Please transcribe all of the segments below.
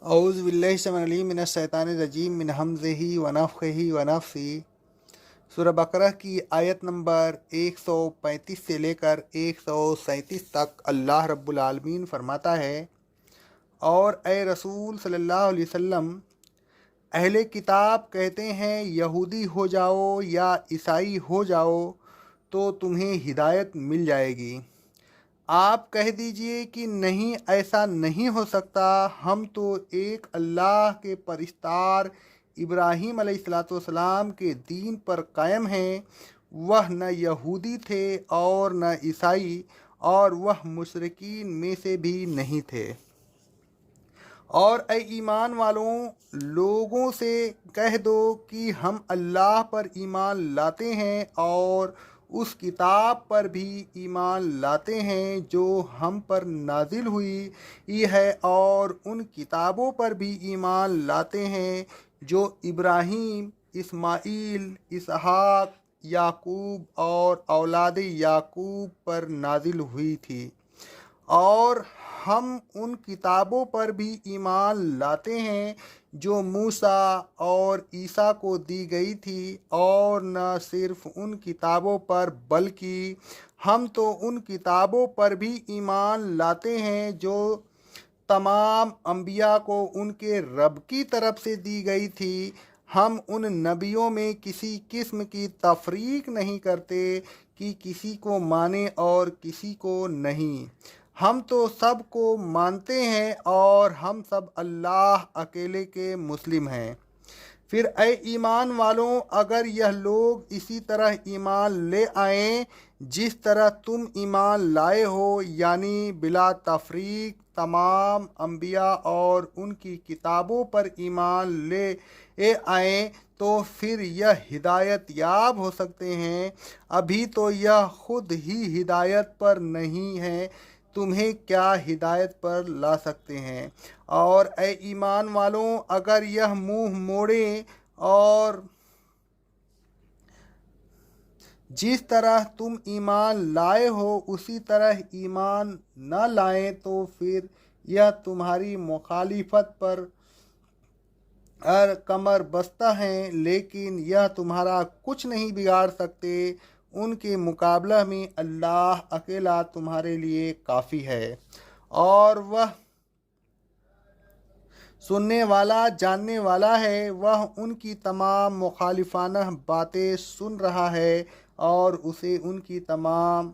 اعوذ باللہ السمیع العلیم من الشیطان الرجیم من حمزہ ونفخہ ونفثہ۔ سورہ بقرہ کی آیت نمبر 135 سے لے کر 137 تک اللہ رب العالمین فرماتا ہے، اور اے رسول صلی اللہ علیہ وسلم، اہل کتاب کہتے ہیں یہودی ہو جاؤ یا عیسائی ہو جاؤ تو تمہیں ہدایت مل جائے گی۔ آپ کہہ دیجئے کہ نہیں، ایسا نہیں ہو سکتا، ہم تو ایک اللہ کے پرستار ابراہیم علیہ السلام کے دین پر قائم ہیں۔ وہ نہ یہودی تھے اور نہ عیسائی، اور وہ مشرکین میں سے بھی نہیں تھے۔ اور اے ایمان والوں، لوگوں سے کہہ دو کہ ہم اللہ پر ایمان لاتے ہیں اور اس کتاب پر بھی ایمان لاتے ہیں جو ہم پر نازل ہوئی یہ ہے، اور ان کتابوں پر بھی ایمان لاتے ہیں جو ابراہیم، اسماعیل، اسحاق، یعقوب اور اولاد یعقوب پر نازل ہوئی تھی، اور ہم ان کتابوں پر بھی ایمان لاتے ہیں جو موسیٰ اور عیسیٰ کو دی گئی تھی، اور نہ صرف ان کتابوں پر بلکہ ہم تو ان کتابوں پر بھی ایمان لاتے ہیں جو تمام انبیاء کو ان کے رب کی طرف سے دی گئی تھی۔ ہم ان نبیوں میں کسی قسم کی تفریق نہیں کرتے کہ کسی کو مانے اور کسی کو نہیں، ہم تو سب کو مانتے ہیں اور ہم سب اللہ اکیلے کے مسلم ہیں۔ پھر اے ایمان والوں، اگر یہ لوگ اسی طرح ایمان لے آئیں جس طرح تم ایمان لائے ہو، یعنی بلا تفریق تمام انبیاء اور ان کی کتابوں پر ایمان لے آئیں، تو پھر یہ ہدایت یاب ہو سکتے ہیں۔ ابھی تو یہ خود ہی ہدایت پر نہیں ہیں، تمہیں کیا ہدایت پر لا سکتے ہیں؟ اور اے ایمان والوں، اگر یہ منہ موڑیں اور جس طرح تم ایمان لائے ہو اسی طرح ایمان نہ لائیں، تو پھر یہ تمہاری مخالفت پر کمر بستہ ہیں، لیکن یہ تمہارا کچھ نہیں بگاڑ سکتے۔ ان کے مقابلہ میں اللہ اکیلا تمہارے لیے کافی ہے، اور وہ سننے والا جاننے والا ہے۔ وہ ان کی تمام مخالفانہ باتیں سن رہا ہے اور اسے ان کی تمام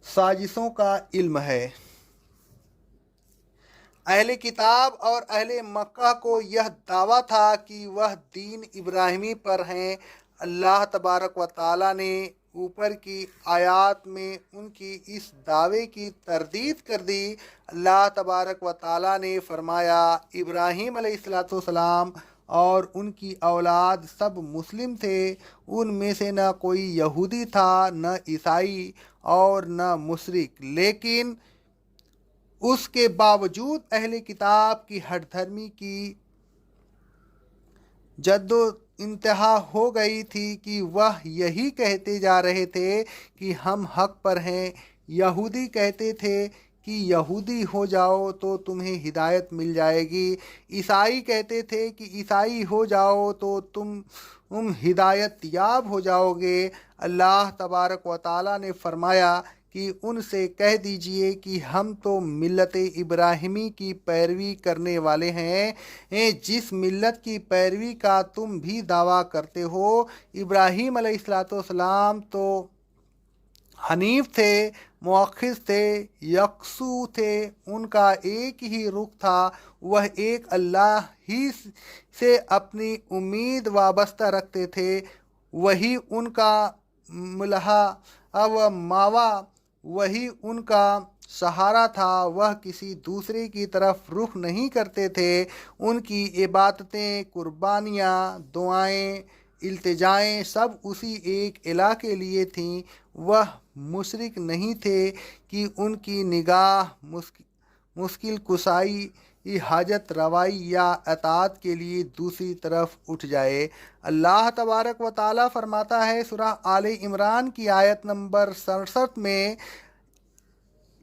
سازشوں کا علم ہے۔ اہل کتاب اور اہل مکہ کو یہ دعویٰ تھا کہ وہ دین ابراہیمی پر ہیں۔ اللہ تبارک و تعالیٰ نے اوپر کی آیات میں ان کی اس دعوے کی تردید کر دی۔ اللہ تبارک و تعالیٰ نے فرمایا، ابراہیم علیہ السلام اور ان کی اولاد سب مسلم تھے، ان میں سے نہ کوئی یہودی تھا، نہ عیسائی اور نہ مشرک، لیکن اس کے باوجود اہل کتاب کی ہٹ دھرمی کی جد و انتہا ہو گئی تھی کہ وہ یہی کہتے جا رہے تھے کہ ہم حق پر ہیں۔ یہودی کہتے تھے کہ یہودی ہو جاؤ تو تمہیں ہدایت مل جائے گی، عیسائی کہتے تھے کہ عیسائی ہو جاؤ تو تم ہدایت یاب ہو جاؤ گے۔ اللہ تبارک و تعالیٰ نے فرمایا کہ ان سے کہہ دیجئے کہ ہم تو ملت ابراہیمی کی پیروی کرنے والے ہیں، جس ملت کی پیروی کا تم بھی دعویٰ کرتے ہو۔ ابراہیم علیہ السلام تو حنیف تھے، مؤخذ تھے، یکسو تھے، ان کا ایک ہی رخ تھا، وہ ایک اللہ ہی سے اپنی امید وابستہ رکھتے تھے، وہی ان کا ملہا و ماوا، وہی ان کا سہارا تھا، وہ کسی دوسرے کی طرف رخ نہیں کرتے تھے۔ ان کی عبادتیں، قربانیاں، دعائیں، التجائیں سب اسی ایک الہ کے لیے تھیں۔ وہ مشرک نہیں تھے کہ ان کی نگاہ مشکل کشائی، حاجت روائی یا اطاعت کے لیے دوسری طرف اٹھ جائے۔ اللہ تبارک و تعالیٰ فرماتا ہے سورہ آل عمران کی آیت نمبر 67 میں،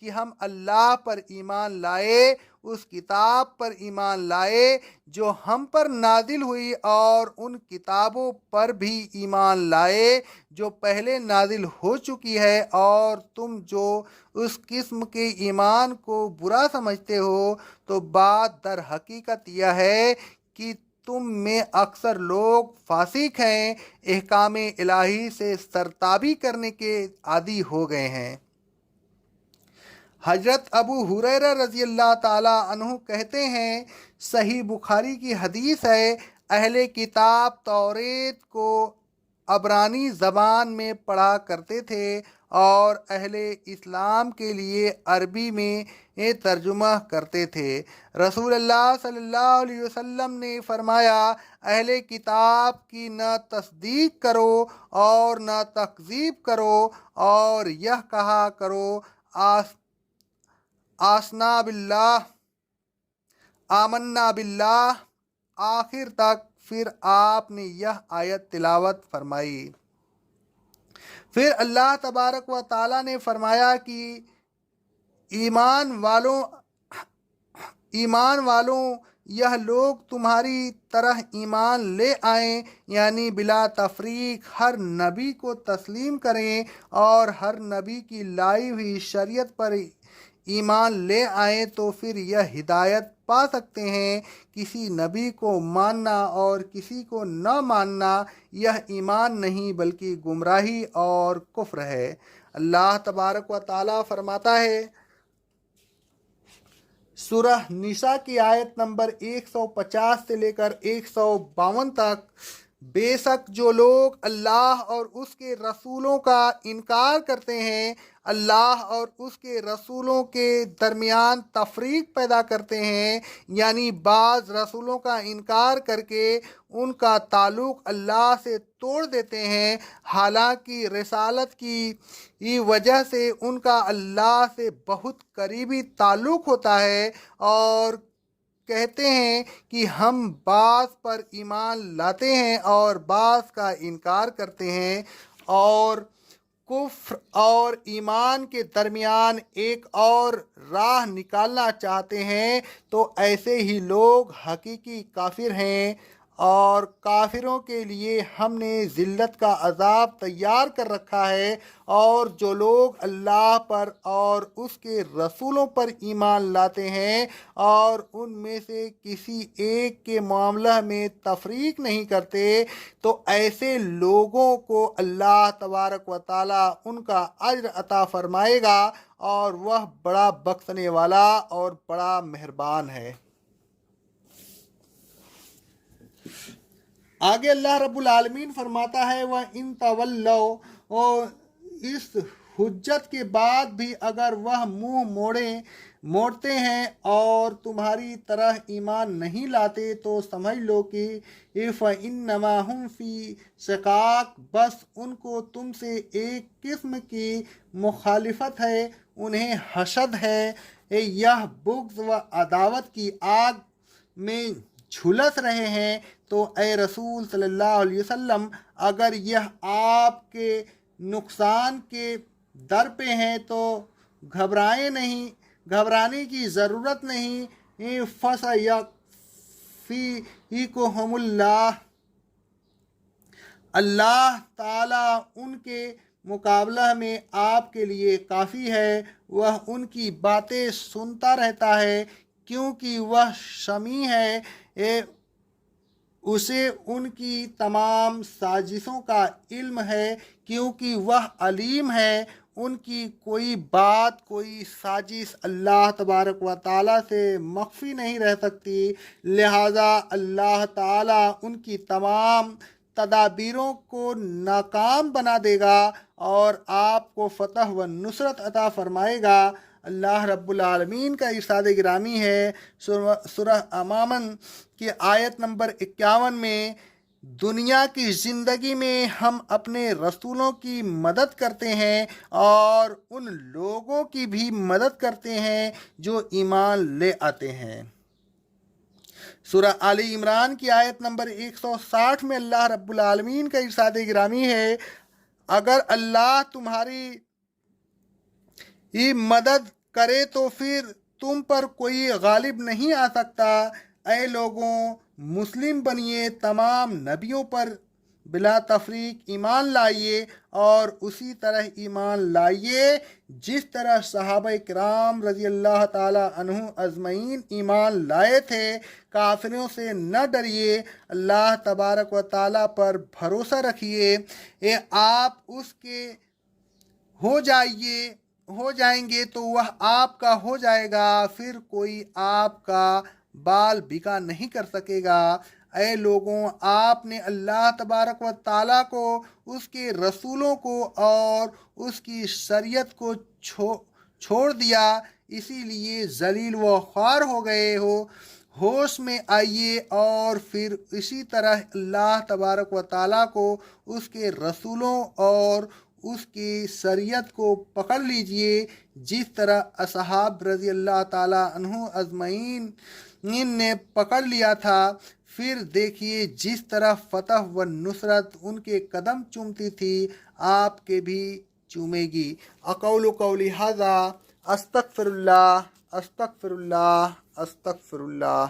کہ ہم اللہ پر ایمان لائے، اس کتاب پر ایمان لائے جو ہم پر نازل ہوئی، اور ان کتابوں پر بھی ایمان لائے جو پہلے نازل ہو چکی ہے، اور تم جو اس قسم کے ایمان کو برا سمجھتے ہو تو بات در حقیقت یہ ہے کہ تم میں اکثر لوگ فاسق ہیں، احکام الہی سے سرتابی کرنے کے عادی ہو گئے ہیں۔ حضرت ابو ہریرہ رضی اللہ تعالیٰ عنہ کہتے ہیں، صحیح بخاری کی حدیث ہے، اہل کتاب توریت کو عبرانی زبان میں پڑھا کرتے تھے اور اہل اسلام کے لیے عربی میں ترجمہ کرتے تھے۔ رسول اللہ صلی اللہ علیہ وسلم نے فرمایا، اہل کتاب کی نہ تصدیق کرو اور نہ تکذیب کرو، اور یہ کہا کرو آسنا باللہ، آمنا باللہ، آخر تک۔ پھر آپ نے یہ آیت تلاوت فرمائی۔ پھر اللہ تبارک و تعالیٰ نے فرمایا کہ ایمان والوں یہ لوگ تمہاری طرح ایمان لے آئیں، یعنی بلا تفریق ہر نبی کو تسلیم کریں اور ہر نبی کی لائی ہوئی شریعت پر ایمان لے آئیں تو پھر یہ ہدایت پا سکتے ہیں۔ کسی نبی کو ماننا اور کسی کو نہ ماننا یہ ایمان نہیں بلکہ گمراہی اور کفر ہے۔ اللہ تبارک و تعالیٰ فرماتا ہے سورہ نساء کی آیت نمبر 150 سے لے کر 152 تک، بے شک جو لوگ اللہ اور اس کے رسولوں کا انکار کرتے ہیں، اللہ اور اس کے رسولوں کے درمیان تفریق پیدا کرتے ہیں، یعنی بعض رسولوں کا انکار کر کے ان کا تعلق اللہ سے توڑ دیتے ہیں، حالانکہ رسالت کی وجہ سے ان کا اللہ سے بہت قریبی تعلق ہوتا ہے، اور کہتے ہیں کہ ہم بعض پر ایمان لاتے ہیں اور بعض کا انکار کرتے ہیں، اور کفر اور ایمان کے درمیان ایک اور راہ نکالنا چاہتے ہیں، تو ایسے ہی لوگ حقیقی کافر ہیں، اور کافروں کے لیے ہم نے ذلت کا عذاب تیار کر رکھا ہے۔ اور جو لوگ اللہ پر اور اس کے رسولوں پر ایمان لاتے ہیں اور ان میں سے کسی ایک کے معاملہ میں تفریق نہیں کرتے، تو ایسے لوگوں کو اللہ تبارک و تعالیٰ ان کا اجر عطا فرمائے گا، اور وہ بڑا بخشنے والا اور بڑا مہربان ہے۔ آگے اللہ رب العالمین فرماتا ہے وَإِن تَوَلَّوْا، اور اس حجت کے بعد بھی اگر وہ منہ موڑتے ہیں اور تمہاری طرح ایمان نہیں لاتے تو سمجھ لو کہ فَإِنَّمَا هُمْ فِي شِقَاقٍ، بس ان کو تم سے ایک قسم کی مخالفت ہے، انہیں حسد ہے، یہ بغض و عداوت کی آگ میں جھلس رہے ہیں۔ تو اے رسول صلی اللہ علیہ وسلم، اگر یہ آپ کے نقصان کے در پہ ہیں تو گھبرانے کی ضرورت نہیں۔ فَسَيَكْفِيكُمُ اللَّهُ، اللہ تعالیٰ ان کے مقابلہ میں آپ کے لیے کافی ہے، وہ ان کی باتیں سنتا رہتا ہے کیونکہ وہ سمیع ہے، اسے ان کی تمام سازشوں کا علم ہے کیونکہ وہ علیم ہے۔ ان کی کوئی بات، کوئی سازش اللہ تبارک و تعالیٰ سے مخفی نہیں رہ سکتی، لہٰذا اللہ تعالیٰ ان کی تمام تدابیروں کو ناکام بنا دے گا اور آپ کو فتح و نصرت عطا فرمائے گا۔ اللہ رب العالمین کا ارشاد گرامی ہے سورہ امامن کی آیت نمبر 51 میں، دنیا کی زندگی میں ہم اپنے رسولوں کی مدد کرتے ہیں اور ان لوگوں کی بھی مدد کرتے ہیں جو ایمان لے آتے ہیں۔ سورہ آل عمران کی آیت نمبر 160 میں اللہ رب العالمین کا ارشاد گرامی ہے، اگر اللہ تمہاری مدد کرے تو پھر تم پر کوئی غالب نہیں آ سکتا۔ اے لوگوں، مسلم بنیے، تمام نبیوں پر بلا تفریق ایمان لائیے، اور اسی طرح ایمان لائیے جس طرح صحابہ کرام رضی اللہ تعالی عنہ اجمعین ایمان لائے تھے۔ کافروں سے نہ ڈریے، اللہ تبارک و تعالی پر بھروسہ رکھیے، آپ اس کے ہو جائیں گے تو وہ آپ کا ہو جائے گا، پھر کوئی آپ کا بال بکا نہیں کر سکے گا۔ اے لوگوں، آپ نے اللہ تبارک و تعالیٰ کو، اس کے رسولوں کو اور اس کی شریعت کو چھوڑ دیا، اسی لیے ذلیل و خوار ہو گئے ہو۔ ہوش میں آئیے اور پھر اسی طرح اللہ تبارک و تعالیٰ کو، اس کے رسولوں اور اس کی شریعت کو پکڑ لیجئے جس طرح اصحاب رضی اللہ تعالیٰ عنہ اجمعین نے پکڑ لیا تھا۔ پھر دیکھیے جس طرح فتح و نصرت ان کے قدم چومتی تھی، آپ کے بھی چومے گی۔ اقول قولی ھذا، استغفر اللہ، استغفر اللہ، استغفر اللہ۔